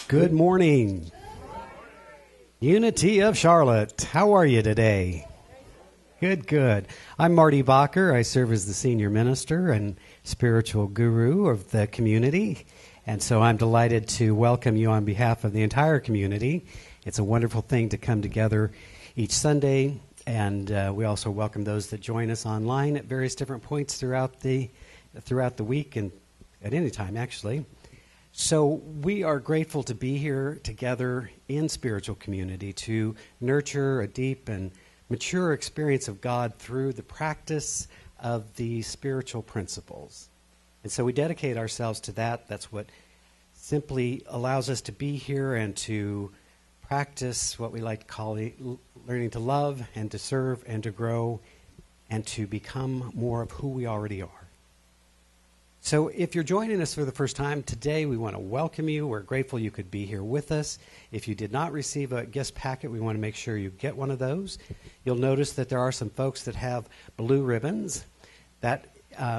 Good morning, Unity of Charlotte. How are you today? Good, good. I'm Marty Bacher. I serve as the senior minister and spiritual guru of the community. And so I'm delighted to welcome you on behalf of the entire community. It's a wonderful thing to come together each Sunday. And we also welcome those that join us online at various different points throughout the week and at any time, actually. So we are grateful to be here together in spiritual community to nurture a deep and mature experience of God through the practice of the spiritual principles. And so we dedicate ourselves to that. That's what simply allows us to be here and to practice what we like to call learning to love and to serve and to grow and to become more of who we already are. So if you're joining us for the first time today, we want to welcome you. We're grateful you could be here with us. If you did not receive a guest packet, we want to make sure you get one of those. You'll notice that there are some folks that have blue ribbons. That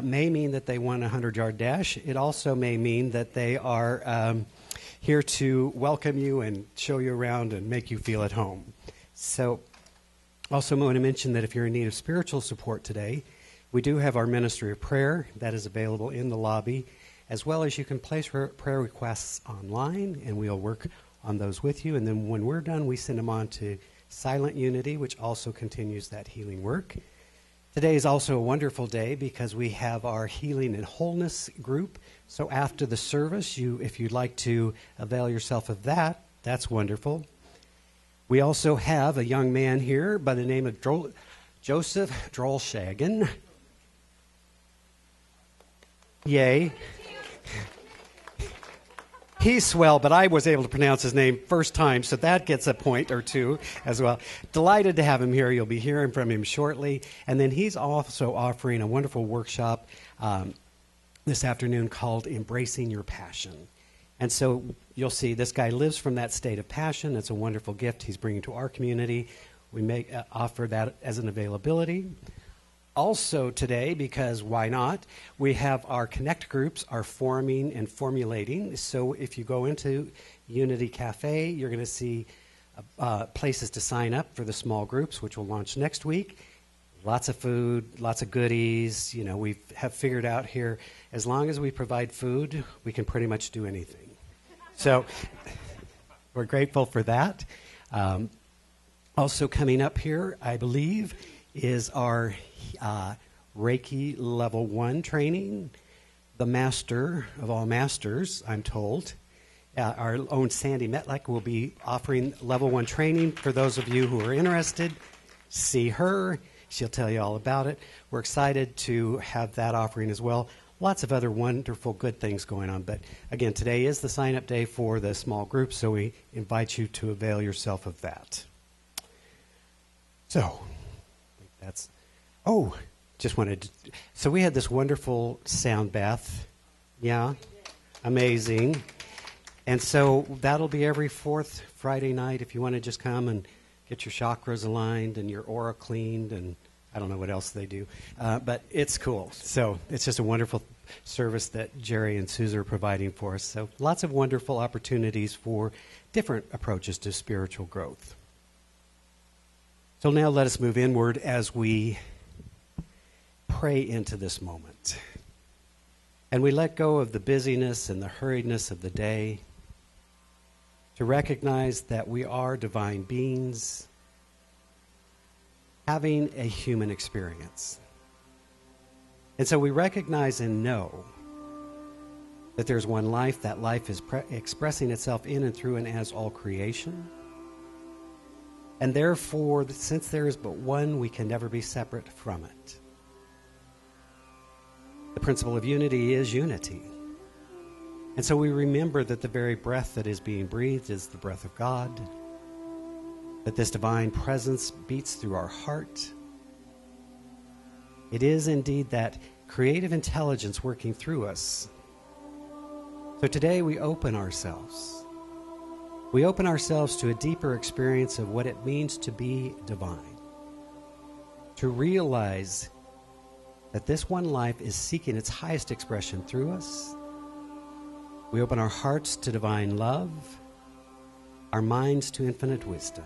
may mean that they won a 100-yard dash. It also may mean that they are here to welcome you and show you around and make you feel at home. So also I want to mention that if you're in need of spiritual support today, we do have our ministry of prayer that is available in the lobby, as well as you can place prayer requests online, and we'll work on those with you. And then when we're done, we send them on to Silent Unity, which also continues that healing work. Today is also a wonderful day because we have our Healing and Wholeness group. So after the service, if you'd like to avail yourself of that, that's wonderful. We also have a young man here by the name of Joseph Drolshagen. Yay. He's swell, but I was able to pronounce his name first time, so that gets a point or two as well. Delighted to have him here. You'll be hearing from him shortly. And then he's also offering a wonderful workshop this afternoon called Embracing Your Passion. And so you'll see this guy lives from that state of passion. It's a wonderful gift he's bringing to our community. We may offer that as an availability. Also today, because why not, we have our Connect groups are forming and formulating. So if you go into Unity Cafe, you're going to see places to sign up for the small groups, which will launch next week. Lots of food, lots of goodies. You know, we have figured out here, as long as we provide food, we can pretty much do anything. So we're grateful for that. Also coming up here, I believe, is our Reiki Level 1 training. The master of all masters, I'm told, our own Sandy Metlick will be offering Level 1 training. For those of you who are interested, see her. She'll tell you all about it. We're excited to have that offering as well. Lots of other wonderful, good things going on. But again, today is the sign-up day for the small group, so we invite you to avail yourself of that. So, that's... Oh, just wanted to... So we had this wonderful sound bath. Yeah? Amazing. And so that'll be every fourth Friday night if you want to just come and get your chakras aligned and your aura cleaned, and I don't know what else they do. But it's cool. So it's just a wonderful service that Jerry and Susan are providing for us. So lots of wonderful opportunities for different approaches to spiritual growth. So now let us move inward as we pray into this moment. And we let go of the busyness and the hurriedness of the day. to recognize that we are divine beings having a human experience. And so we recognize and know that there's one life. That life is expressing itself in and through and as all creation. And therefore, since there is but one, we can never be separate from it. The principle of unity is unity. And so we remember that the very breath that is being breathed is the breath of God, that this divine presence beats through our heart. It is indeed that creative intelligence working through us. So today we open ourselves. We open ourselves to a deeper experience of what it means to be divine, to realize that this one life is seeking its highest expression through us. We open our hearts to divine love, our minds to infinite wisdom.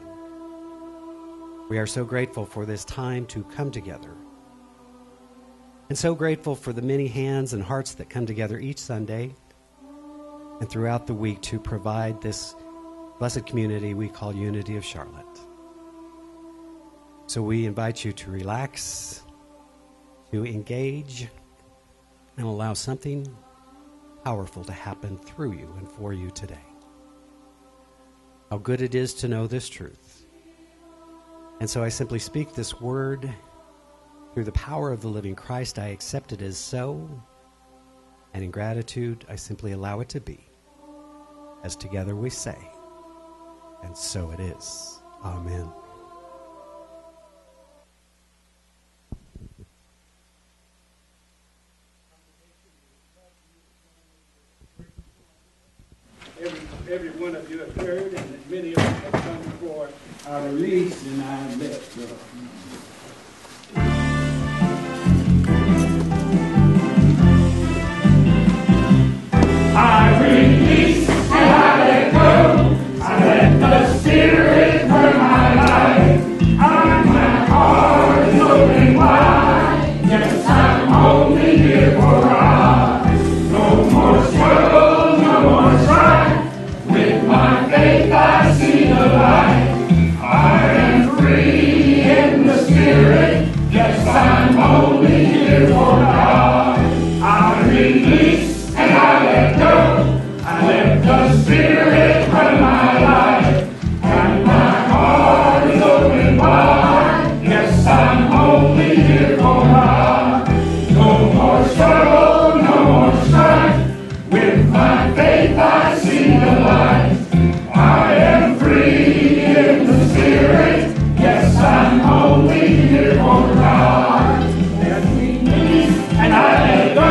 We are so grateful for this time to come together, and so grateful for the many hands and hearts that come together each Sunday and throughout the week to provide this blessed community we call Unity of Charlotte. So we invite you to relax, to engage, and allow something powerful to happen through you and for you today. How good it is to know this truth. And so I simply speak this word through the power of the living Christ. I accept it as so, and in gratitude I simply allow it to be, as together we say, and so it is. Amen. Every one of you have heard, and many of you have come before our release, and I let go. I release and I let go. I let the Spirit burn my life. My heart is open wide. Yes, I'm only here for God. No more struggle, no more strife. With my faith I see the light. I am free in the Spirit. Yes, I'm only here for God. I release and I let go. I let the Spirit run my life. And my heart is open wide. Yes, I'm only here for God. No more struggle, no more strife. With my faith I see the light. I am free in the Spirit. Yes, I'm only here for God. Let me release and I let go.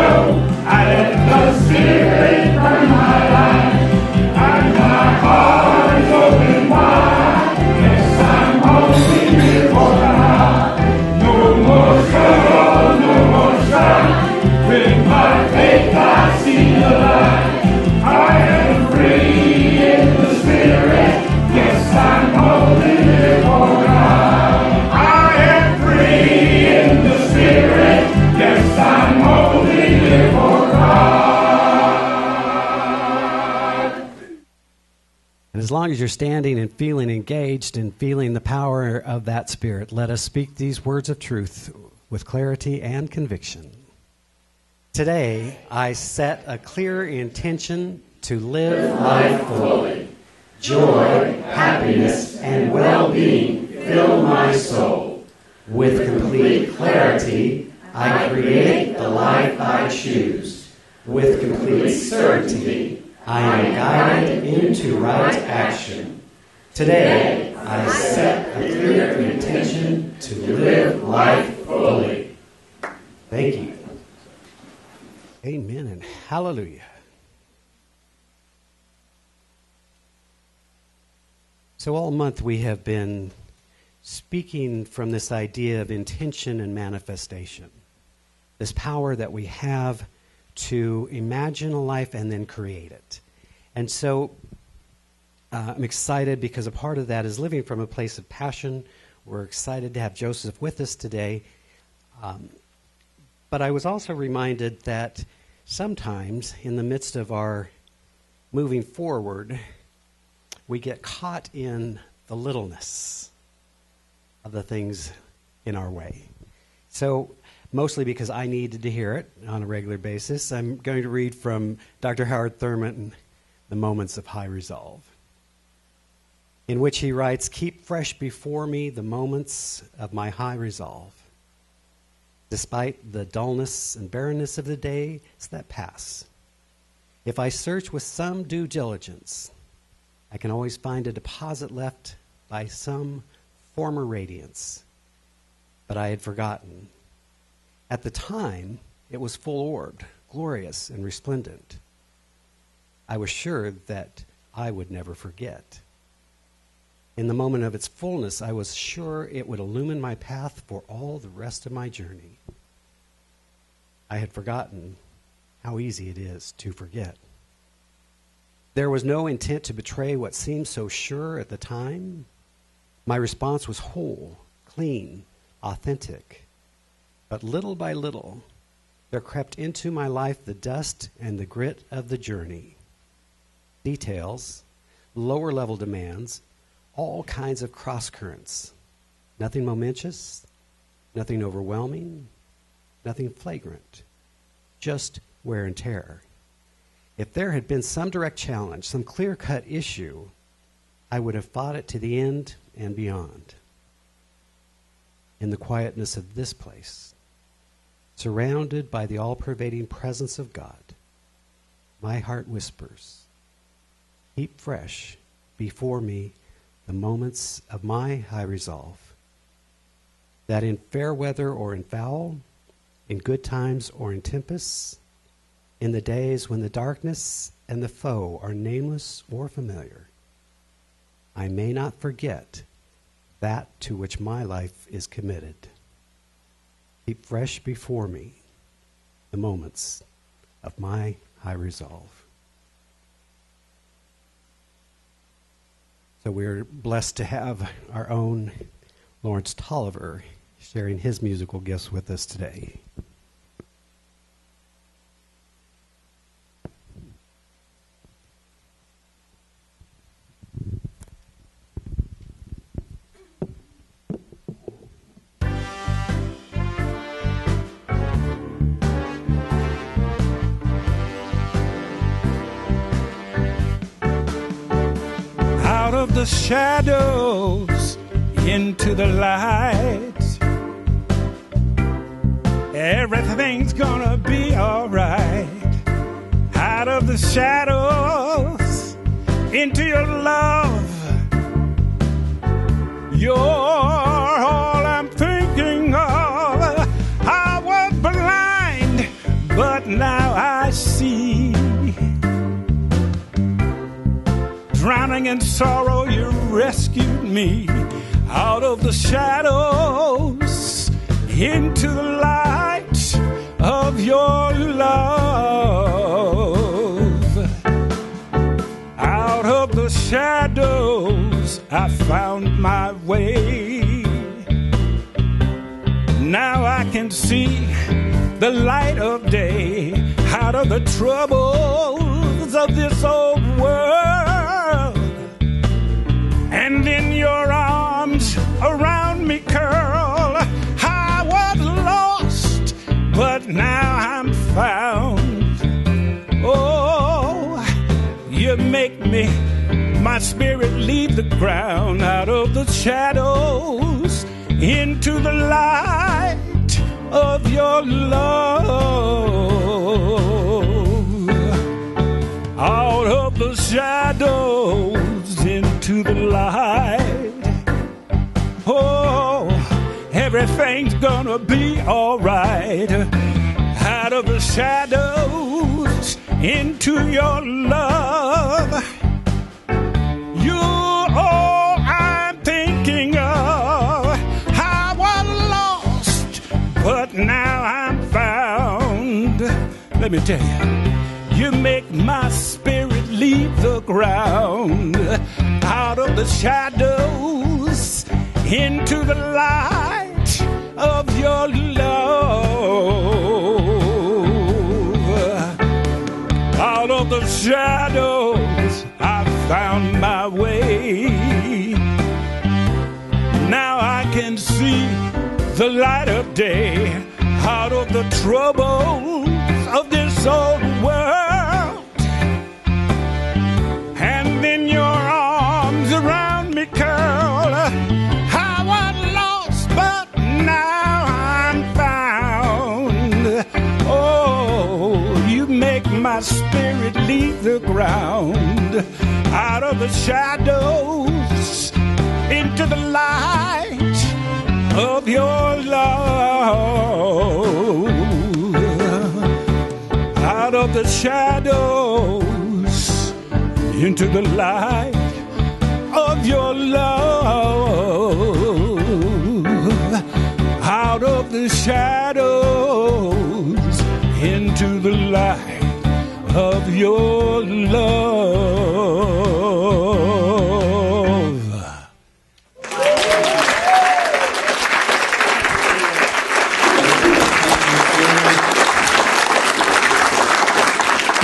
I let the Spirit burn my life. And my heart is open wide. Yes, I'm only here for God. No more struggle, no more strife. With my faith I see the light. I am free in the Spirit. Yes, I'm only here for God. I am free in the Spirit. Yes, I'm only here for God. And as long as you're standing and feeling engaged and feeling the power of that Spirit, let us speak these words of truth with clarity and conviction. Today, I set a clear intention to live life fully. Joy, happiness, and well-being fill my soul. With complete clarity, I create the life I choose. With complete certainty, I am guided into right action. Today, I set a clear intention to live life fully. Thank you. Amen and hallelujah. So all month we have been speaking from this idea of intention and manifestation, this power that we have to imagine a life and then create it. And so I'm excited because a part of that is living from a place of passion. We're excited to have Joseph with us today. But I was also reminded that sometimes in the midst of our moving forward, we get caught in the littleness of the things in our way. So, mostly because I needed to hear it on a regular basis, I'm going to read from Dr. Howard Thurman, The Moments of High Resolve, in which he writes, "Keep fresh before me the moments of my high resolve. Despite the dullness and barrenness of the days that pass, if I search with some due diligence, I can always find a deposit left by some former radiance, but I had forgotten. At the time, it was full-orbed, glorious, and resplendent. I was sure that I would never forget. In the moment of its fullness, I was sure it would illumine my path for all the rest of my journey. I had forgotten how easy it is to forget. There was no intent to betray what seemed so sure at the time. My response was whole, clean, authentic. But little by little, there crept into my life the dust and the grit of the journey. Details, lower-level demands, all kinds of cross-currents. Nothing momentous, nothing overwhelming, nothing flagrant, just wear and tear. If there had been some direct challenge, some clear-cut issue, I would have fought it to the end and beyond. In the quietness of this place, surrounded by the all-pervading presence of God, my heart whispers, keep fresh before me the moments of my high resolve, that in fair weather or in foul, in good times or in tempests, in the days when the darkness and the foe are nameless or familiar, I may not forget that to which my life is committed. Keep fresh before me the moments of my high resolve." So we're blessed to have our own Lawrence Tolliver sharing his musical gifts with us today. Out of the shadows into the light, everything's gonna be alright. Out of the shadows into your love, you're all I'm thinking of. I was blind, but now I see. Drowning in sorrow, you rescued me. Out of the shadows into the light of your love. Out of the shadows I found my way. Now I can see the light of day. Out of the troubles of this old world, and in your arms around me curl. I was lost, but now I'm found. Oh, you make me, my spirit leave the ground. Out of the shadows into the light of your love. Out of the shadows into the light. Oh, everything's gonna be alright. Out of the shadows into your love. You're all I'm thinking of. I was lost, but now I'm found. Let me tell you, you make my spirit leave the ground. Out of the shadows into the light of your love. Out of the shadows I found my way. the light of day, out of the troubles of this old world. And then your arms around me curl. I was lost, but now I'm found. Oh, you make my spirit leave the ground, out of the shadows into the light of your love, out of the shadows into the light of your love, out of the shadows into the light of your love.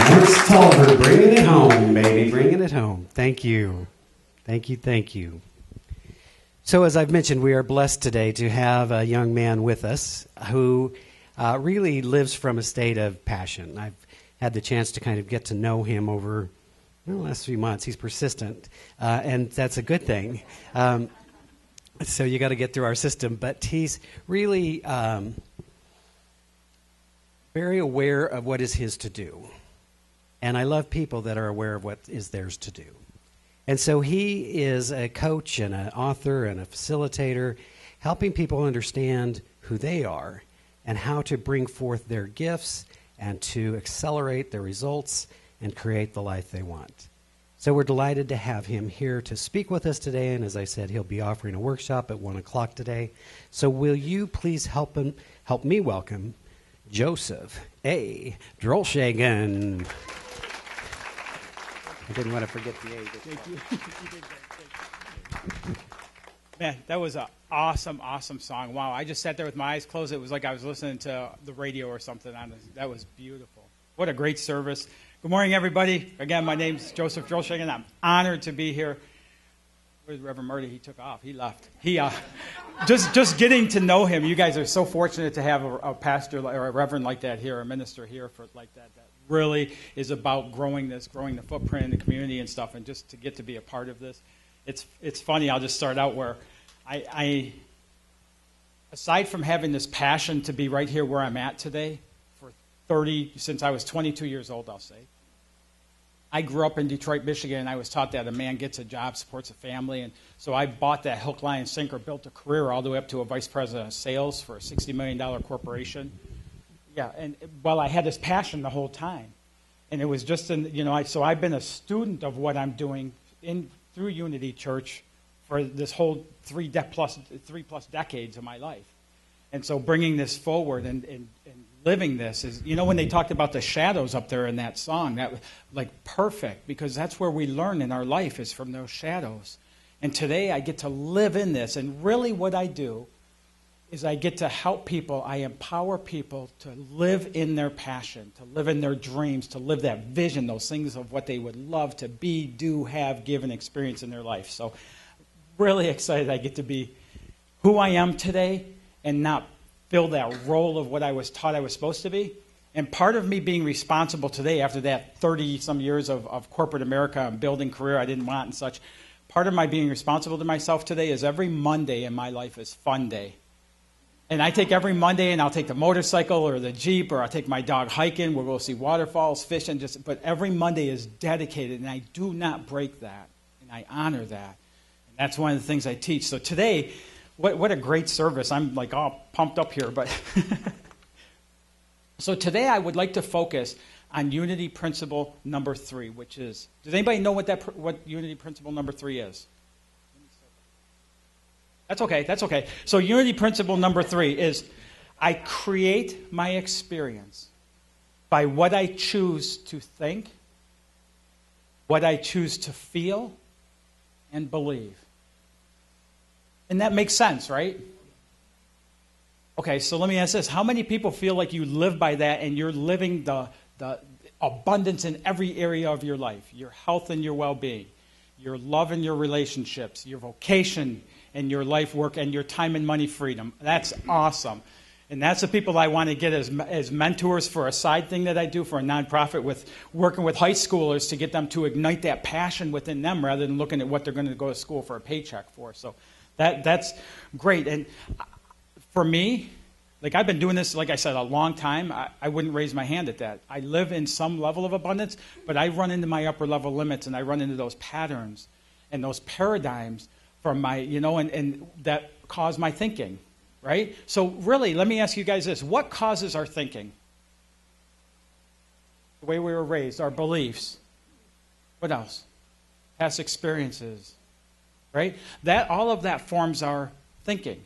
Ernest Tolliver, bringing it home, baby, bringing it home. Thank you. Thank you, thank you. So as I've mentioned, we are blessed today to have a young man with us who really lives from a state of passion. I've had the chance to kind of get to know him over the last few months. He's persistent, and that's a good thing. So you got to get through our system. But he's really very aware of what is his to do. And I love people that are aware of what is theirs to do. And so he is a coach and an author and a facilitator, helping people understand who they are and how to bring forth their gifts and to accelerate their results and create the life they want. So we're delighted to have him here to speak with us today. And as I said, he'll be offering a workshop at 1 o'clock today. So will you please help me welcome Joseph A. Drolshagen. I didn't want to forget the A. Thank you. Man, that was an awesome, awesome song. Wow, I just sat there with my eyes closed. It was like I was listening to the radio or something. That was beautiful. What a great service. Good morning, everybody. Again, my name's Joseph Drolshagen. I'm honored to be here. Where's Reverend Murdy? He took off. He left. Just getting to know him. You guys are so fortunate to have a pastor or a reverend like that here, a minister here like that. That really is about growing the footprint in the community and stuff, and just to get to be a part of this. It's funny. I'll just start out where I aside from having this passion to be right here where I'm at today since I was 22 years old, I'll say. I grew up in Detroit, Michigan, and I was taught that a man gets a job, supports a family, and so I bought that hook, line, and sinker, built a career all the way up to a vice president of sales for a $60 million corporation. Yeah, and well, I had this passion the whole time, and it was just so I've been a student of what I'm doing through Unity Church for this whole three plus decades of my life, and so bringing this forward and living this is, when they talked about the shadows up there in that song, that was like perfect, because that's where we learn in our life is from those shadows. And today I get to live in this, and really what I do is I get to help people, I empower people to live in their passion, to live in their dreams, to live that vision, those things of what they would love to be, do, have, give, and experience in their life. So really excited I get to be who I am today and not fill that role of what I was taught I was supposed to be. And part of me being responsible today, after that 30-some years of corporate America and building career I didn't want and such, part of my being responsible to myself today is every Monday in my life is fun day. And I take every Monday and I'll take the motorcycle or the Jeep, or I'll take my dog hiking. We'll go see waterfalls, fishing, but every Monday is dedicated, and I do not break that, and I honor that. And that's one of the things I teach. So today, what a great service. I'm like all pumped up here. But so today I would like to focus on unity principle number 3, which is, does anybody know what unity principle number 3 is? That's okay. So unity principle number 3 is, I create my experience by what I choose to think, what I choose to feel, and believe. And that makes sense, right? Okay, so let me ask this. How many people feel like you live by that and you're living the abundance in every area of your life? Your health and your well-being, your love and your relationships, your vocation and your life work and your time and money freedom. That's awesome. And that's the people I want to get as mentors for a side thing that I do for a nonprofit, with working with high schoolers to get them to ignite that passion within them rather than looking at what they're going to go to school for a paycheck for. So that's great. And for me, like, I've been doing this, like I said, a long time. I wouldn't raise my hand at that. I live in some level of abundance, but I run into my upper level limits, and I run into those patterns and those paradigms from my, and that cause my thinking. Right? So really, let me ask you guys this. What causes our thinking? The way we were raised, our beliefs. What else? Past experiences. Right? All of that forms our thinking.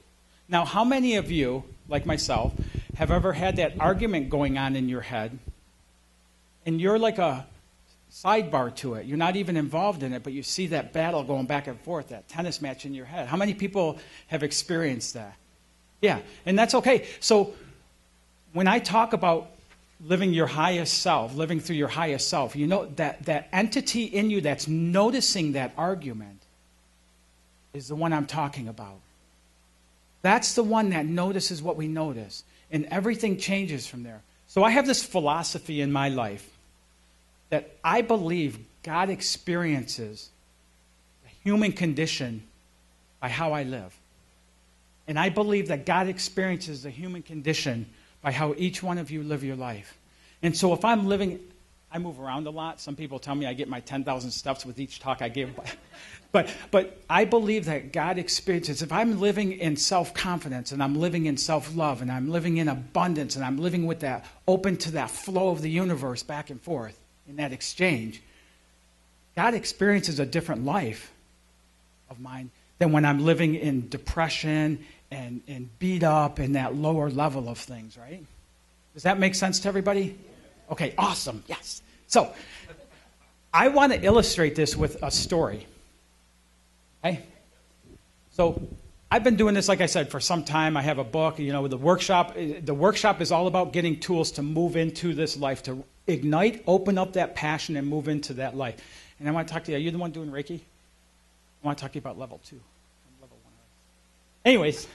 Now, how many of you, like myself, have ever had that argument going on in your head, and you're like a sidebar to it? You're not even involved in it, but you see that battle going back and forth, that tennis match in your head. How many people have experienced that? Yeah, and that's okay. So when I talk about living your highest self, living through your highest self, that entity in you that's noticing that argument is the one I'm talking about. That's the one that notices what we notice, and everything changes from there. So I have this philosophy in my life that I believe God experiences the human condition by how I live. And I believe that God experiences the human condition by how each one of you live your life. And so if I'm living, I move around a lot. Some people tell me I get my 10,000 steps with each talk I give. But I believe that God experiences, if I'm living in self-confidence, and I'm living in self-love, and I'm living in abundance, and I'm living with that, open to that flow of the universe back and forth in that exchange, God experiences a different life of mine than when I'm living in depression and beat up in that lower level of things, right? Does that make sense to everybody? Okay, awesome, yes. So, I want to illustrate this with a story. Okay? So, I've been doing this, like I said, for some time. I have a book, the workshop. The workshop is all about getting tools to move into this life, to ignite, open up that passion, and move into that life. And I want to talk to you. Are you the one doing Reiki? I want to talk to you about level 2. I'm level 1. Anyways,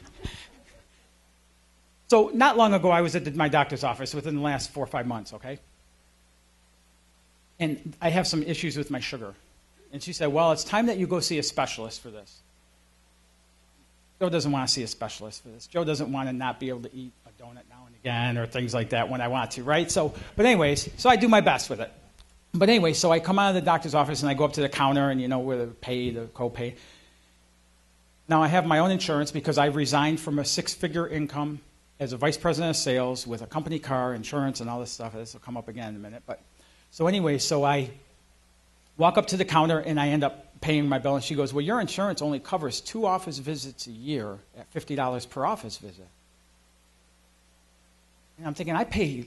so not long ago, I was at my doctor's office within the last 4 or 5 months, okay? And I have some issues with my sugar. And she said, well, it's time that you go see a specialist for this. Joe doesn't want to see a specialist for this. Joe doesn't want to not be able to eat a donut now and again or things like that when I want to, right? But anyways, I do my best with it. But anyway, so I come out of the doctor's office and I go up to the counter and, where the co-pay. Now, I have my own insurance because I resigned from a 6-figure income as a vice president of sales with a company car, insurance, and all this stuff. This will come up again in a minute. But so anyway, so I walk up to the counter and I end up paying my bill. And she goes, well, your insurance only covers 2 office visits a year at $50 per office visit. And I'm thinking, I pay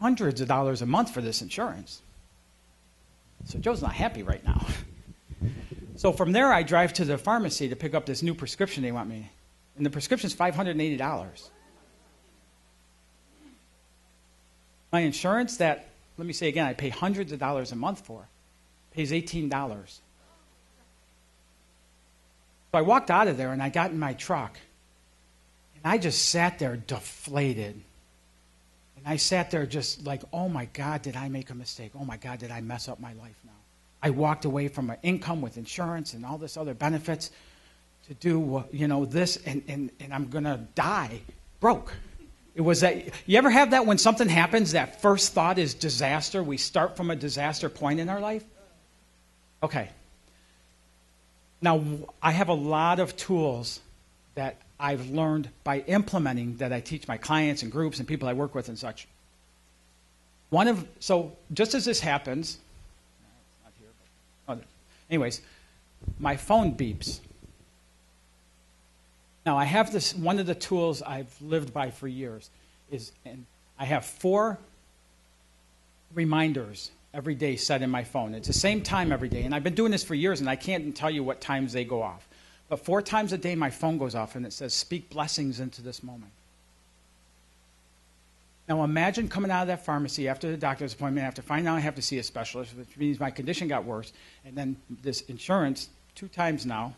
hundreds of dollars a month for this insurance. So Joe's not happy right now. So from there, I drive to the pharmacy to pick up this new prescription they want me. And the prescription's $580. My insurance that, let me say again, I pay hundreds of dollars a month for, pays $18. So I walked out of there and I got in my truck. And I just sat there deflated. And I sat there just like, oh my God, did I make a mistake? Oh my God, did I mess up my life now? I walked away from an income with insurance and all this other benefits to do, this, and I'm going to die broke. It was that, you ever have that when something happens, that first thought is disaster? We start from a disaster point in our life? Okay. Now, I have a lot of tools that I've learned by implementing that I teach my clients and groups and people I work with and such. So just as this happens, not here, but, anyways, my phone beeps. Now I have this, one of the tools I've lived by for years is, and I have 4 reminders every day set in my phone. It's the same time every day, and I've been doing this for years, and I can't tell you what times they go off. But 4 times a day, my phone goes off, and it says, speak blessings into this moment. Now, imagine coming out of that pharmacy after the doctor's appointment, after finding out I have to see a specialist, which means my condition got worse, and then this insurance, 2 times now,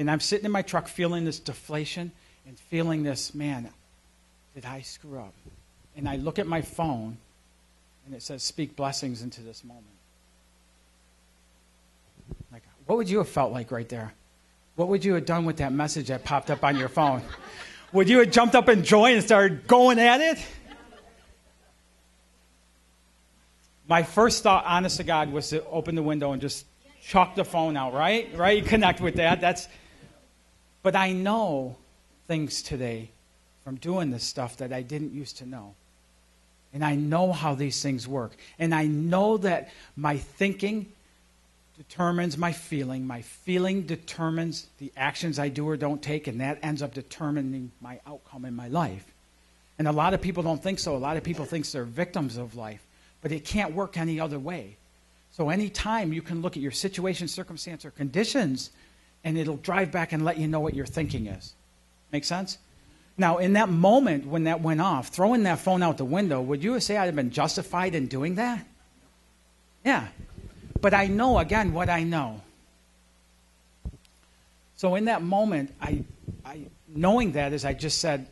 And I'm sitting in my truck feeling this deflation and feeling this, man, did I screw up? And I look at my phone, and it says, speak blessings into this moment. Like, what would you have felt like right there? What would you have done with that message that popped up on your phone? Would you have jumped up in joy and started going at it? My first thought, honest to God, was to open the window and just chuck the phone out, right? Right? You connect with that. But I know things today from doing this stuff that I didn't used to know. And I know how these things work. And I know that my thinking determines my feeling. My feeling determines the actions I do or don't take, and that ends up determining my outcome in my life. And a lot of people don't think so. A lot of people think they're victims of life. But it can't work any other way. So anytime you can look at your situation, circumstance, or conditions, and it'll drive back and let you know what your thinking is. Make sense? Now, in that moment when that went off, throwing that phone out the window, would you say I'd have been justified in doing that? Yeah. But I know, again, what I know. So in that moment, I knowing that is I just said,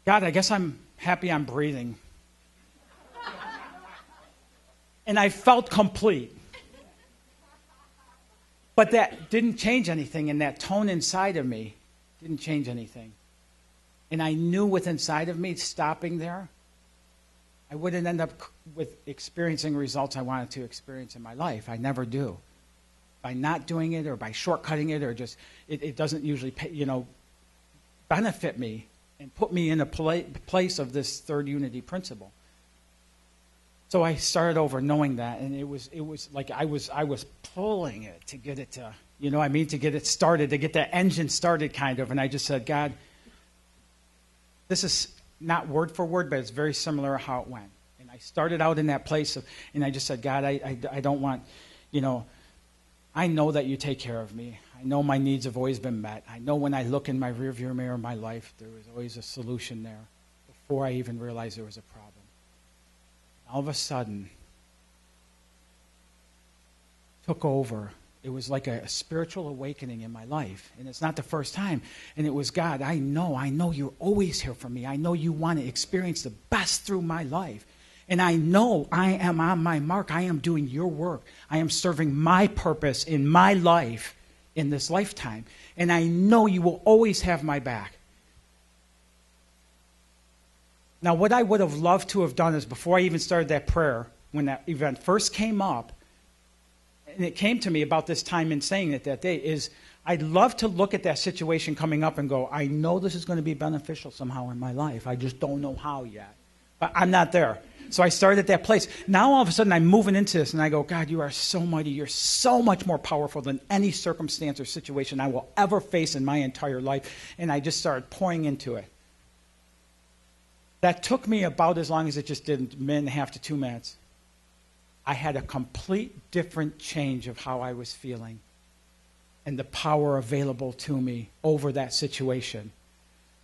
God, I guess I'm happy I'm breathing. And I felt complete. But that didn't change anything, and that tone inside of me didn't change anything. And I knew within inside of me, stopping there, I wouldn't end up with experiencing results I wanted to experience in my life. I never do. By not doing it or by shortcutting it or just, it doesn't usually benefit me and put me in a place of this third unity principle. So I started over knowing that, and it was like I was pulling it to get it to, to get it started, to get that engine started kind of. And I just said, God, this is not word for word, but it's very similar to how it went. And I started out in that place and I just said, God, I don't want, I know that you take care of me. I know my needs have always been met. I know when I look in my rearview mirror of my life, there was always a solution there before I even realized there was a problem. All of a sudden, took over. It was like a spiritual awakening in my life. And it's not the first time. And it was, God, I know you're always here for me. I know you want to experience the best through my life. And I know I am on my mark. I am doing your work. I am serving my purpose in my life in this lifetime. And I know you will always have my back. Now, what I would have loved to have done is before I even started that prayer, when that event first came up, and it came to me about this time in saying it that day, is I'd love to look at that situation coming up and go, I know this is going to be beneficial somehow in my life. I just don't know how yet. But I'm not there. So I started at that place. Now all of a sudden I'm moving into this and I go, God, you are so mighty. You're so much more powerful than any circumstance or situation I will ever face in my entire life. And I just started pouring into it. That took me about as long as it just did, a minute and a half to 2 minutes. I had a complete different change of how I was feeling and the power available to me over that situation.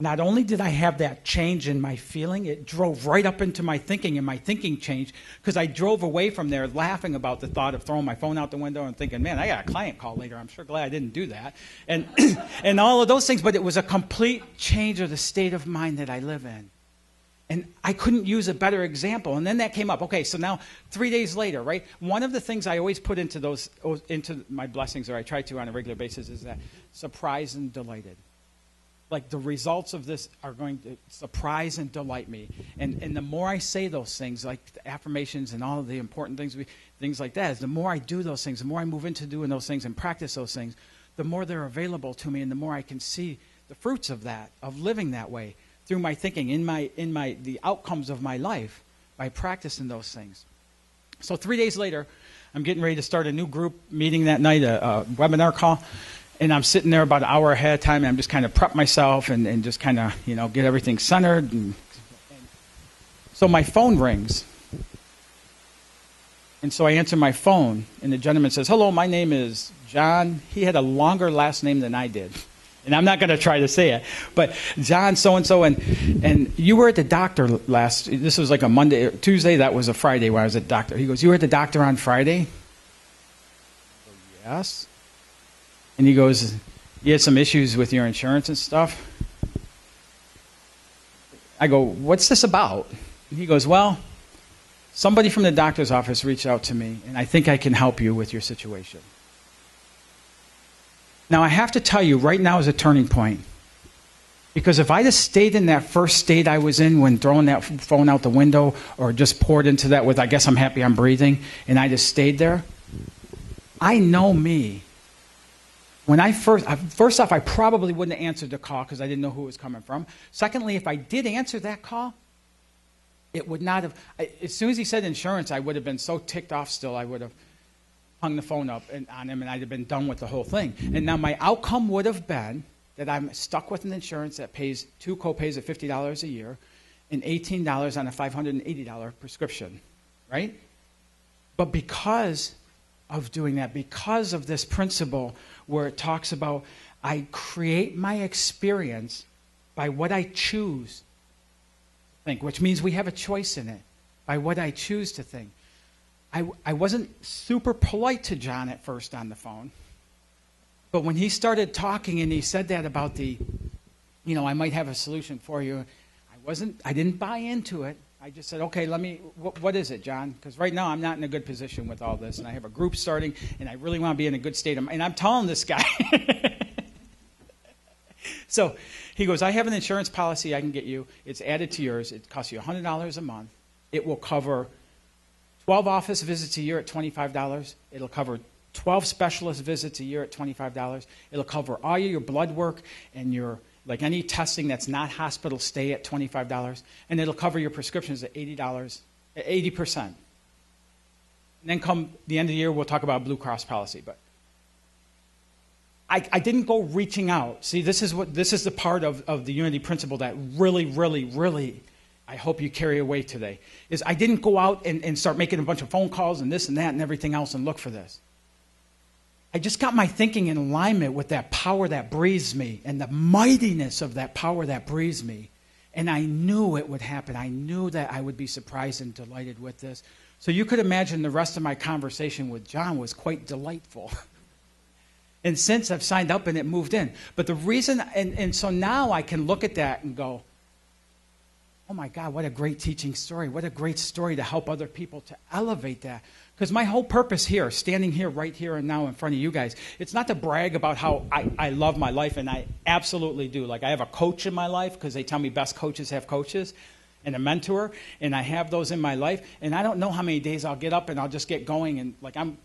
Not only did I have that change in my feeling, it drove right up into my thinking, and my thinking changed because I drove away from there laughing about the thought of throwing my phone out the window and thinking, man, I got a client call later. I'm sure glad I didn't do that. And, and all of those things, but it was a complete change of the state of mind that I live in. And I couldn't use a better example. And then that came up. Okay, so now 3 days later, right? One of the things I always put into my blessings, or I try to on a regular basis, is that surprise and delighted. Like the results of this are going to surprise and delight me. And the more I say those things, like the affirmations and all of the important things like that, is the more I do those things, the more I move into doing those things and practice those things, the more they're available to me and the more I can see the fruits of that, of living that way. Through my thinking, in the outcomes of my life, by practicing those things. So 3 days later, I'm getting ready to start a new group meeting that night, a webinar call, and I'm sitting there about an hour ahead of time, and I'm just kind of prep myself and just kind of, get everything centered. And so my phone rings. And so I answer my phone, and the gentleman says, hello, my name is John. He had a longer last name than I did. And I'm not going to try to say it, but John so-and-so, and you were at the doctor this was like a Monday, or Tuesday, that was a Friday when I was at the doctor. He goes, you were at the doctor on Friday? I go, yes. And he goes, you had some issues with your insurance and stuff? I go, what's this about? And he goes, well, somebody from the doctor's office reached out to me, and I think I can help you with your situation. Now, I have to tell you, right now is a turning point. Because if I just stayed in that first state I was in when throwing that phone out the window, or just poured into that with, I guess I'm happy I'm breathing, and I just stayed there, I know me. When first off, I probably wouldn't have answered the call because I didn't know who it was coming from. Secondly, if I did answer that call, it would not have, as soon as he said insurance, I would have been so ticked off still, I would have hung the phone up on him and I'd have been done with the whole thing. And now my outcome would have been that I'm stuck with an insurance that pays 2 co-pays of $50 a year and $18 on a $580 prescription, right? But because of doing that, because of this principle where it talks about I create my experience by what I choose to think, which means we have a choice in it, by what I choose to think. I wasn't super polite to John at first on the phone, but when he started talking and he said that about I might have a solution for you, I didn't buy into it. I just said, okay, what is it, John? Because right now I'm not in a good position with all this, and I have a group starting, and I really want to be in a good state of mind. And I'm telling this guy. So he goes, I have an insurance policy I can get you. It's added to yours. It costs you $100 a month. It will cover 12 office visits a year at $25. It'll cover 12 specialist visits a year at $25. It'll cover all your blood work and your any testing that's not hospital stay at $25, and it'll cover your prescriptions at $80, 80%. And then come the end of the year, we'll talk about Blue Cross policy. But I didn't go reaching out. See, this is the part of the unity principle that really, really, really I hope you carry away today, is I didn't go out and start making a bunch of phone calls and this and that and everything else and look for this. I just got my thinking in alignment with that power that breathes me and the mightiness of that power that breathes me. And I knew it would happen. I knew that I would be surprised and delighted with this. So you could imagine the rest of my conversation with John was quite delightful. And since I've signed up and it moved in. But the reason, and so now I can look at that and go, oh my God, what a great teaching story. What a great story to help other people to elevate that. Because my whole purpose here, standing here, right here and now in front of you guys, it's not to brag about how I love my life, and I absolutely do. Like, I have a coach in my life because they tell me best coaches have coaches, and a mentor, and I have those in my life. And I don't know how many days I'll get up and I'll just get going. And like I'm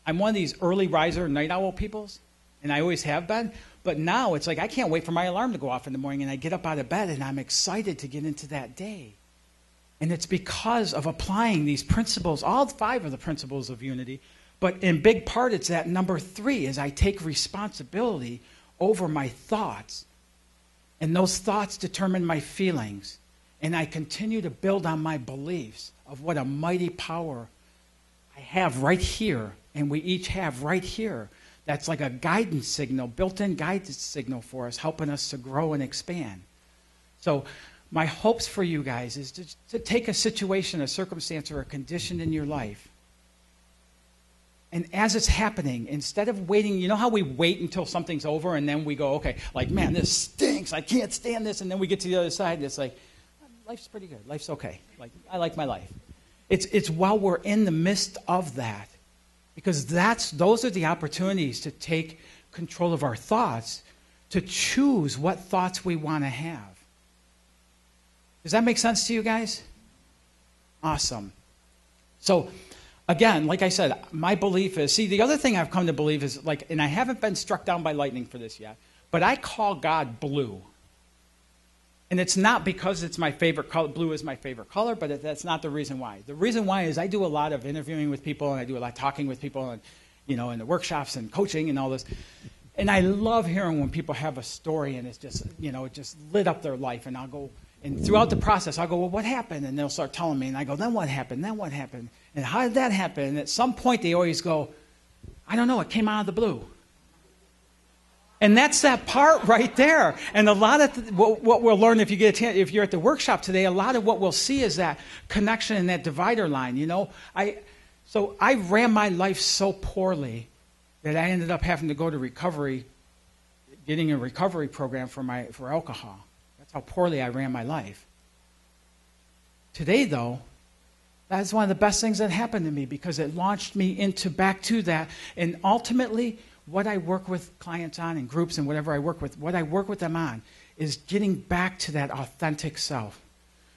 one of these early riser, night owl peoples, and I always have been. But now it's like I can't wait for my alarm to go off in the morning, and I get up out of bed, and I'm excited to get into that day. And it's because of applying these principles, all 5 of the principles of unity. But in big part, it's that number 3 is I take responsibility over my thoughts. And those thoughts determine my feelings. And I continue to build on my beliefs of what a mighty power I have right here. And we each have right here. That's like a guidance signal, built-in guidance signal for us, helping us to grow and expand. So my hopes for you guys is to take a situation, a circumstance, or a condition in your life, and as it's happening, instead of waiting, you know how we wait until something's over and then we go, okay, like, man, this stinks, I can't stand this, and then we get to the other side and it's like, life's pretty good, life's okay, like, I like my life. It's while we're in the midst of that, because those are the opportunities to take control of our thoughts, to choose what thoughts we want to have. Does that make sense to you guys? Awesome. So, again, like I said, my belief is, see, the other thing I've come to believe is, like, and I haven't been struck down by lightning for this yet, but I call God blue. And it's not because it's my favorite color. Blue is my favorite color, but that's not the reason why. The reason why is I do a lot of interviewing with people, and I do a lot of talking with people, and, in the workshops and coaching and all this. And I love hearing when people have a story and it's just, it just lit up their life. And I'll go, and throughout the process, I'll go, well, what happened? And they'll start telling me, and I go, then what happened? Then what happened? And how did that happen? And at some point, they always go, I don't know, it came out of the blue. And that's that part right there. And a lot of what we'll learn if you're at the workshop today, a lot of what we'll see is that connection and that divider line. So I ran my life so poorly that I ended up having to go to recovery, getting a recovery program for alcohol. That's how poorly I ran my life. Today, though, that's one of the best things that happened to me because it launched me back to that. And ultimately, what I work with clients on and groups and whatever I work with, what I work with them on is getting back to that authentic self.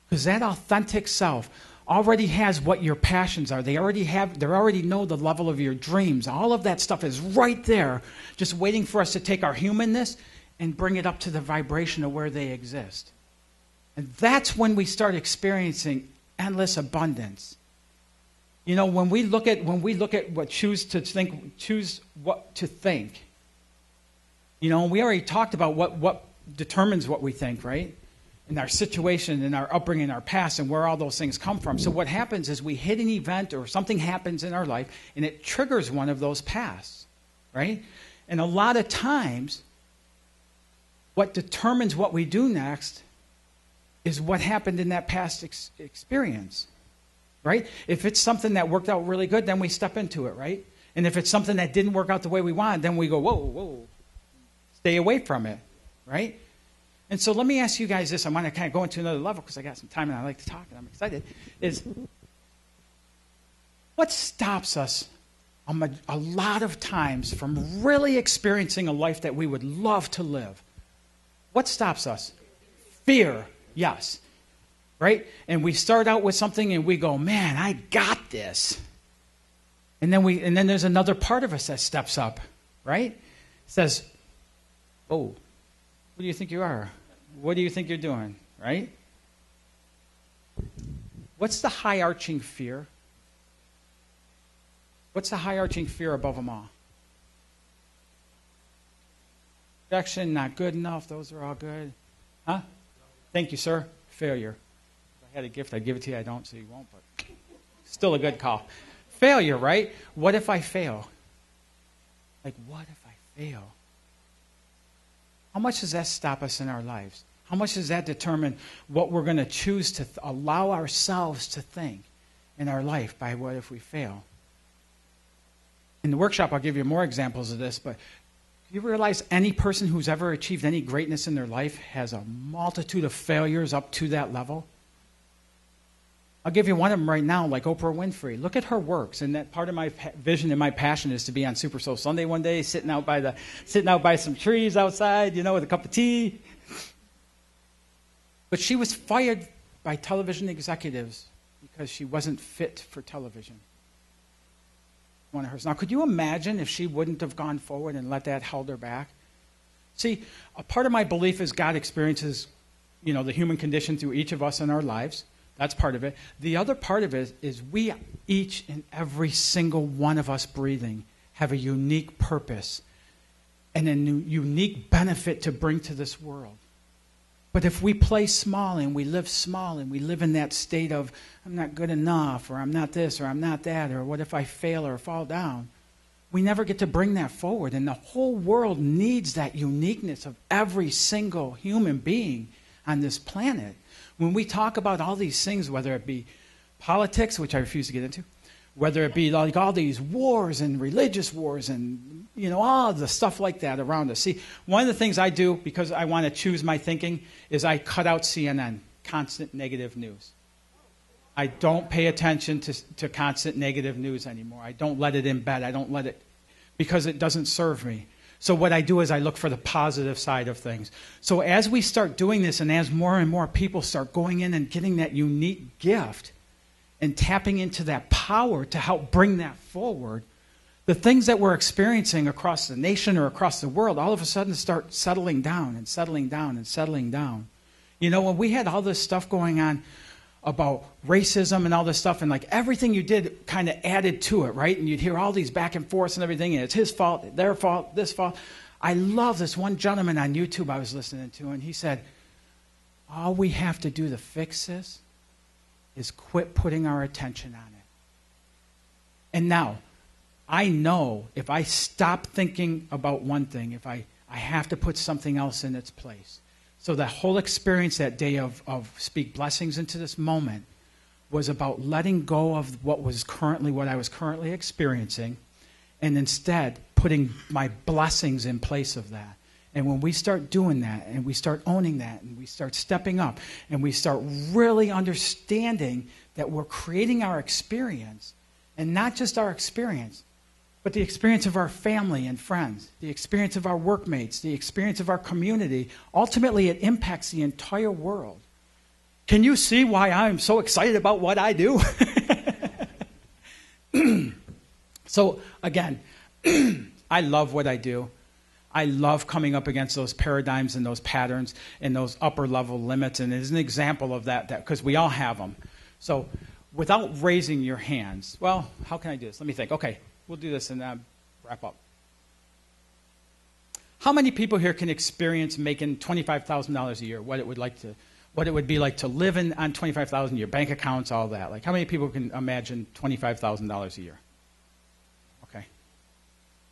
Because that authentic self already has what your passions are. They already know the level of your dreams. All of that stuff is right there, just waiting for us to take our humanness and bring it up to the vibration of where they exist. And that's when we start experiencing endless abundance. You know, when we look at what choose what to think. You know, we already talked about what determines what we think, right? And our situation and our upbringing, our past, and where all those things come from. So what happens is we hit an event or something happens in our life, and it triggers one of those pasts, right? And a lot of times, what determines what we do next is what happened in that past experience, right? If it's something that worked out really good, then we step into it, right? And if it's something that didn't work out the way we wanted, then we go, whoa, stay away from it, right? And so let me ask you guys this. I want to kind of go into another level because I got some time and I like to talk and I'm excited. Is what stops us a lot of times from really experiencing a life that we would love to live? What stops us? Fear, yes. Right? And we start out with something and we go, man, I got this. And then there's another part of us that steps up, right? Says, oh, who do you think you are? What do you think you're doing, right? What's the high-arching fear? What's the high-arching fear above them all? Rejection, not good enough, those are all good. Huh? Thank you, sir. Failure. If I had a gift, I'd give it to you. I don't, so you won't, but still a good call. Failure, right? What if I fail? Like, what if I fail? How much does that stop us in our lives? How much does that determine what we're going to choose to allow ourselves to think in our life by what if we fail? In the workshop, I'll give you more examples of this, but do you realize any person who's ever achieved any greatness in their life has a multitude of failures up to that level? I'll give you one of them right now, like Oprah Winfrey. Look at her works, and that part of my vision and my passion is to be on Super Soul Sunday one day, sitting out by some trees outside, you know, with a cup of tea. But she was fired by television executives because she wasn't fit for television. One of hers. Now, could you imagine if she wouldn't have gone forward and let that hold her back? See, a part of my belief is God experiences, you know, the human condition through each of us in our lives. That's part of it. The other part of it is we, each and every single one of us breathing, have a unique purpose and a unique benefit to bring to this world. But if we play small and we live in that state of, I'm not good enough, or I'm not this, or I'm not that, or what if I fail or fall down, we never get to bring that forward. And the whole world needs that uniqueness of every single human being on this planet. When we talk about all these things, whether it be politics, which I refuse to get into, whether it be like all these wars and religious wars and, you know, all the stuff like that around us. See, one of the things I do, because I want to choose my thinking, is I cut out CNN, constant negative news. I don't pay attention to constant negative news anymore. I don't let it embed. I don't let it, because it doesn't serve me. So what I do is I look for the positive side of things. So as we start doing this, and as more and more people start going in and getting that unique gift and tapping into that power to help bring that forward, the things that we're experiencing across the nation or across the world all of a sudden start settling down and settling down and settling down. You know, when we had all this stuff going on about racism and all this stuff, and like everything you did kind of added to it, right? And you'd hear all these back and forths and everything, and it's his fault, their fault, this fault. I love this one gentleman on YouTube I was listening to, and he said, all we have to do to fix this is quit putting our attention on it. And now, I know if I stop thinking about one thing, if I have to put something else in its place. So that whole experience that day of speak blessings into this moment was about letting go of what I was currently experiencing and instead putting my blessings in place of that. And when we start doing that, and we start owning that, and we start stepping up, and we start really understanding that we're creating our experience, and not just our experience, but the experience of our family and friends, the experience of our workmates, the experience of our community, ultimately it impacts the entire world. Can you see why I'm so excited about what I do? So, again, I love what I do. I love coming up against those paradigms and those patterns and those upper level limits. And as an example of that because we all have them. So without raising your hands, well, how can I do this? Let me think. Okay, we'll do this and wrap up. How many people here can experience making $25,000 a year? What it would be like to live on $25,000 a year, bank accounts, all that. Like how many people can imagine $25,000 a year? Okay.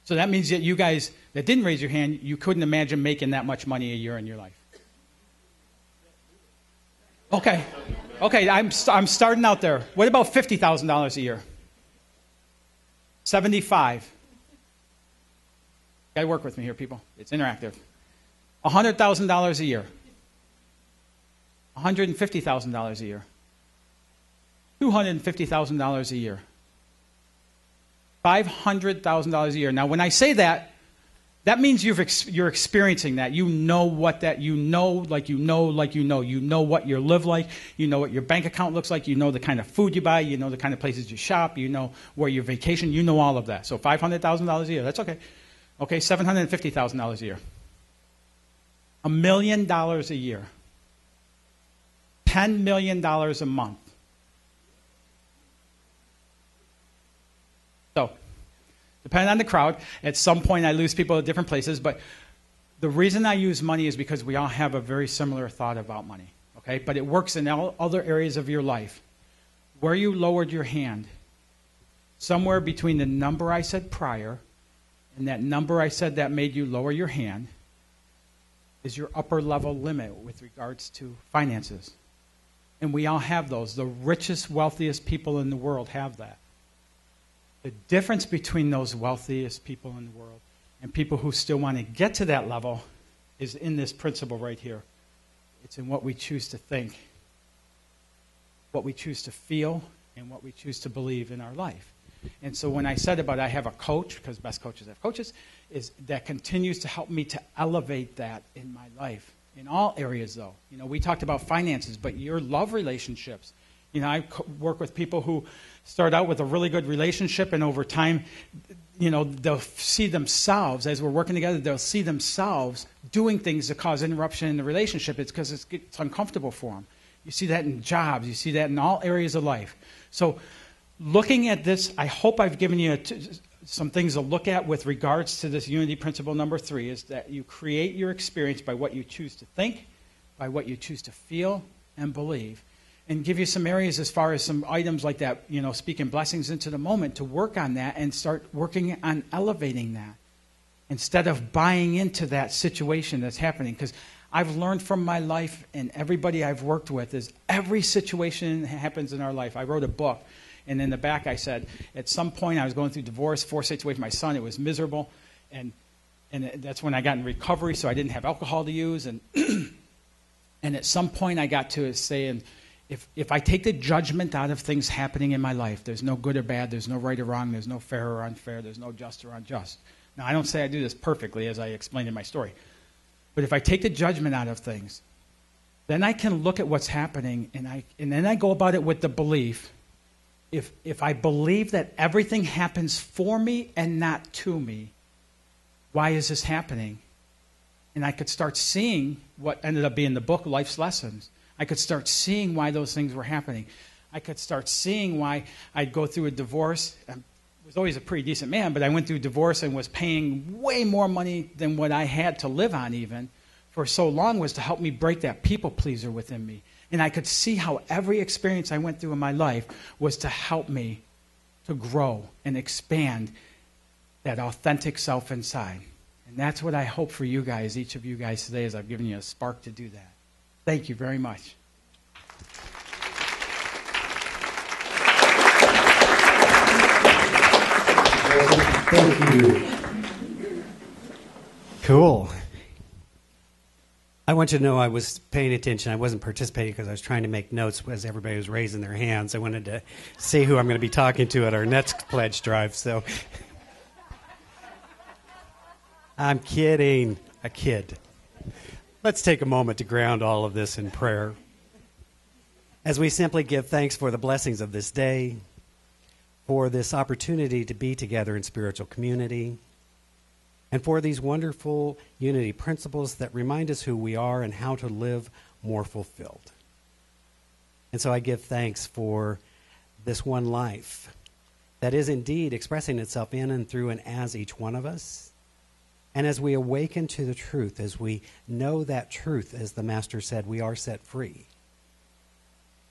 So that means that you guys that didn't raise your hand, you couldn't imagine making that much money a year in your life. Okay. Okay, I'm starting out there. What about $50,000 a year? 75. Got to work with me here, people. It's interactive. $100,000 a year. $150,000 a year. $250,000 a year. $500,000 a year. Now, when I say that, that means you're experiencing that. You know what that, you know what you live like, you know what your bank account looks like, you know the kind of food you buy, you know the kind of places you shop, you know where you vacation, you know all of that. So $500,000 a year, that's okay. Okay, $750,000 a year. $1 million a year. $10 million a month. So, depending on the crowd, at some point I lose people at different places, but the reason I use money is because we all have a very similar thought about money, okay? But it works in all other areas of your life. Where you lowered your hand, somewhere between the number I said prior and that number I said that made you lower your hand is your upper level limit with regards to finances. And we all have those. The richest, wealthiest people in the world have that. The difference between those wealthiest people in the world and people who still want to get to that level is in this principle right here. It's in what we choose to think, what we choose to feel, and what we choose to believe in our life. And so when I said about I have a coach, because best coaches have coaches, is that continues to help me to elevate that in my life. In all areas, though. You know, we talked about finances, but your love relationships. You know, I work with people who start out with a really good relationship, and over time, you know, they'll see themselves, as we're working together, they'll see themselves doing things that cause interruption in the relationship. It's because it's uncomfortable for them. You see that in jobs. You see that in all areas of life. So looking at this, I hope I've given you some things to look at with regards to this unity principle number 3, is that you create your experience by what you choose to think, by what you choose to feel and believe, and give you some areas as far as some items like that, you know, speaking blessings into the moment, to work on that and start working on elevating that instead of buying into that situation that's happening. Because I've learned from my life and everybody I've worked with is every situation that happens in our life. I wrote a book. And in the back I said, at some point I was going through divorce, 4 states away from my son. It was miserable. And that's when I got in recovery, so I didn't have alcohol to use. And and at some point I got to saying, if I take the judgment out of things happening in my life, there's no good or bad, there's no right or wrong, there's no fair or unfair, there's no just or unjust. Now, I don't say I do this perfectly, as I explained in my story. But if I take the judgment out of things, then I can look at what's happening, and then I go about it with the belief. If I believe that everything happens for me and not to me, why is this happening? And I could start seeing what ended up being the book, Life's Lessons. I could start seeing why those things were happening. I could start seeing why I'd go through a divorce. I was always a pretty decent man, but I went through a divorce and was paying way more money than what I had to live on even for so long, was to help me break that people pleaser within me. And I could see how every experience I went through in my life was to help me to grow and expand that authentic self inside. And that's what I hope for you guys, each of you guys today, as I've given you a spark to do that. Thank you very much. Thank you. Cool. I want you to know I was paying attention. I wasn't participating because I was trying to make notes as everybody was raising their hands. I wanted to see who I'm going to be talking to at our next pledge drive. So I'm kidding. A kid. Let's take a moment to ground all of this in prayer as we simply give thanks for the blessings of this day, for this opportunity to be together in spiritual community, and for these wonderful unity principles that remind us who we are and how to live more fulfilled. And so I give thanks for this one life that is indeed expressing itself in and through and as each one of us. And as we awaken to the truth, as we know that truth, as the Master said, we are set free.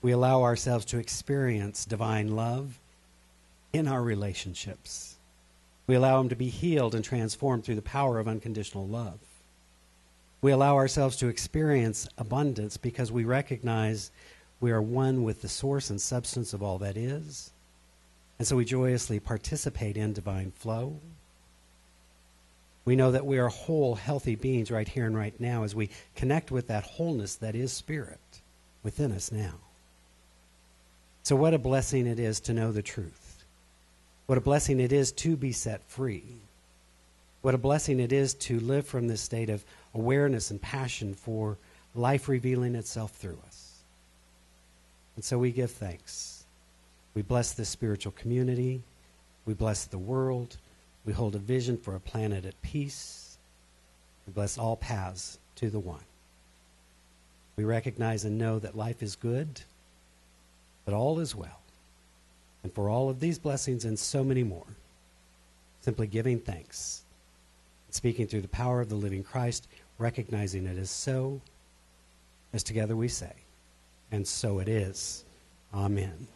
We allow ourselves to experience divine love in our relationships. We allow them to be healed and transformed through the power of unconditional love. We allow ourselves to experience abundance because we recognize we are one with the source and substance of all that is. And so we joyously participate in divine flow. We know that we are whole, healthy beings right here and right now as we connect with that wholeness that is spirit within us now. So what a blessing it is to know the truth. What a blessing it is to be set free. What a blessing it is to live from this state of awareness and passion for life revealing itself through us. And so we give thanks. We bless this spiritual community. We bless the world. We hold a vision for a planet at peace. We bless all paths to the one. We recognize and know that life is good, that all is well. And for all of these blessings and so many more, simply giving thanks, speaking through the power of the living Christ, recognizing it is so, as together we say, and so it is. Amen.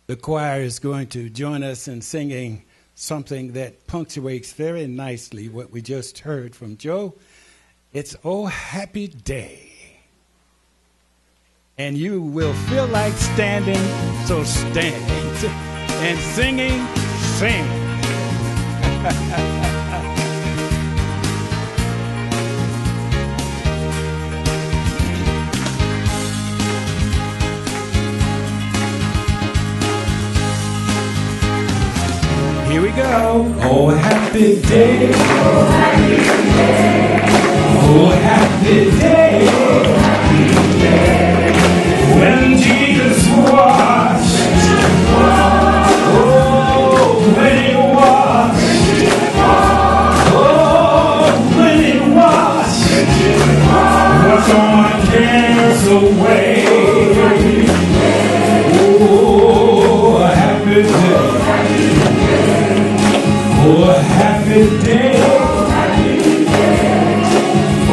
The choir is going to join us in singing something that punctuates very nicely what we just heard from Joe. It's "Oh Happy Day." And you will feel like standing, so stand. And singing, sing. Here we go. Oh, happy day. Oh, happy day. Oh, happy day. Oh, happy day. When Jesus washed. Oh, when he washed. Oh, when he washed. What's all my cares away. Oh, a happy day. Oh, a happy day.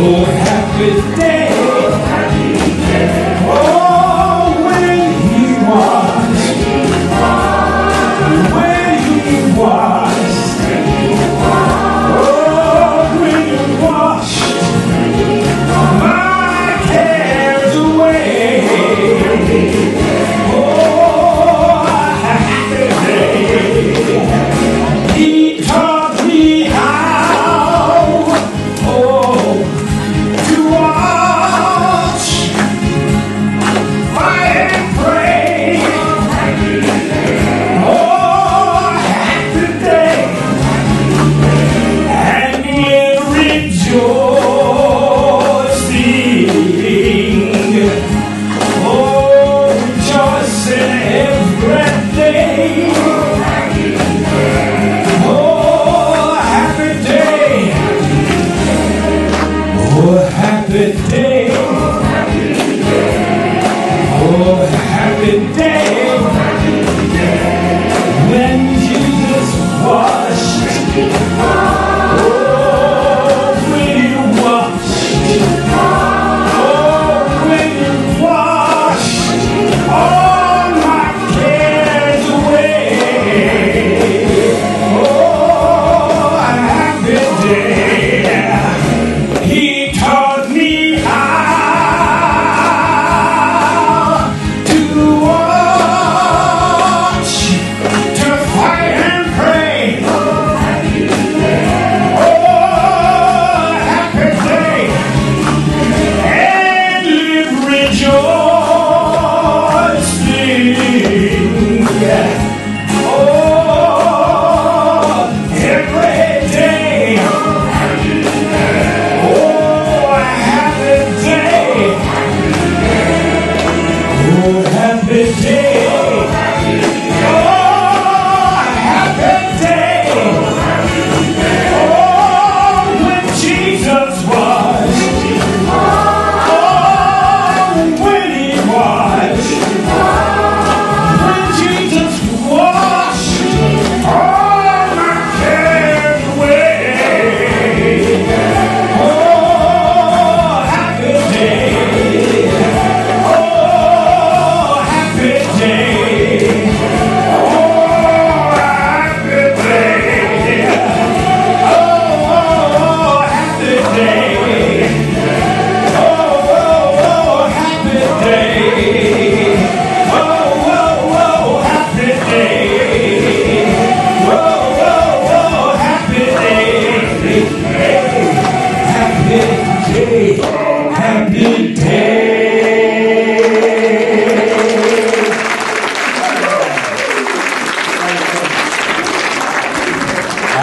Oh, happy day. Oh, happy day. Oh, when he washed. When he washed. Oh, when he washed my cares away. Oh, a happy day.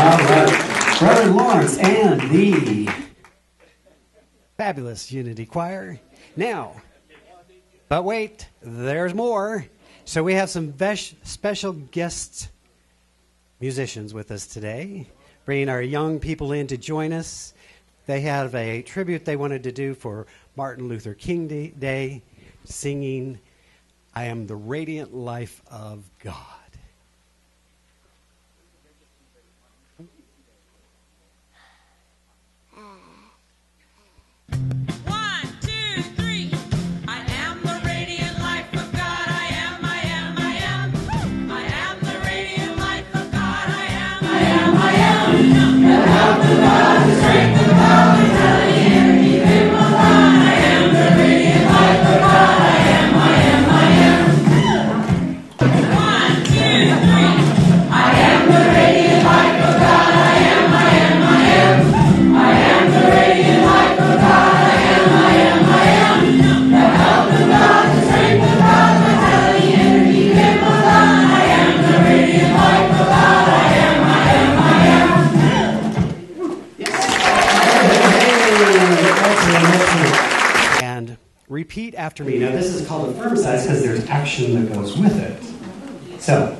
All right. Brother Lawrence and the fabulous Unity Choir. Now, but wait, there's more. So we have some special guest musicians with us today, bringing our young people in to join us. They have a tribute they wanted to do for Martin Luther King Day, singing, "I Am the Radiant Life of God." Repeat after me. Now, this is called a firm size because there's action that goes with it. So,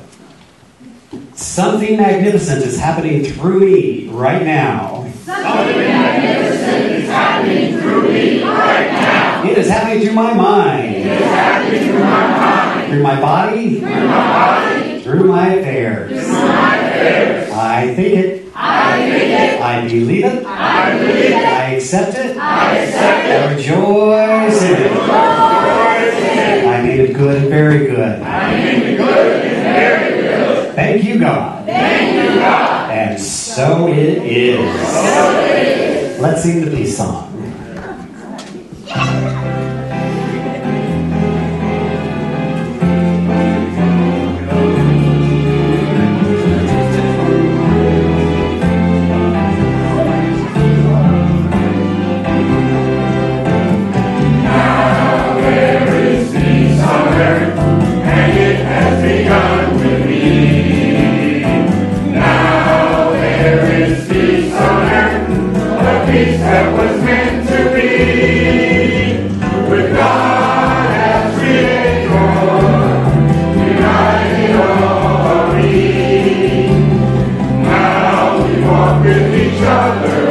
something magnificent is happening through me right now. Something magnificent is happening through me right now. It is happening through my mind. It is happening through my mind. Through my body. Through my body. Through my affairs. Through my affairs. I think it. I think it. I believe it. I believe it. I accept it. I accept it. I rejoice in it. I made it good and very good. I made it good and very good. Thank you, God. Thank you, God. And so it is. So it is. Let's sing the peace song. That was meant to be, with God as Creator, united all we. Now we walk with each other.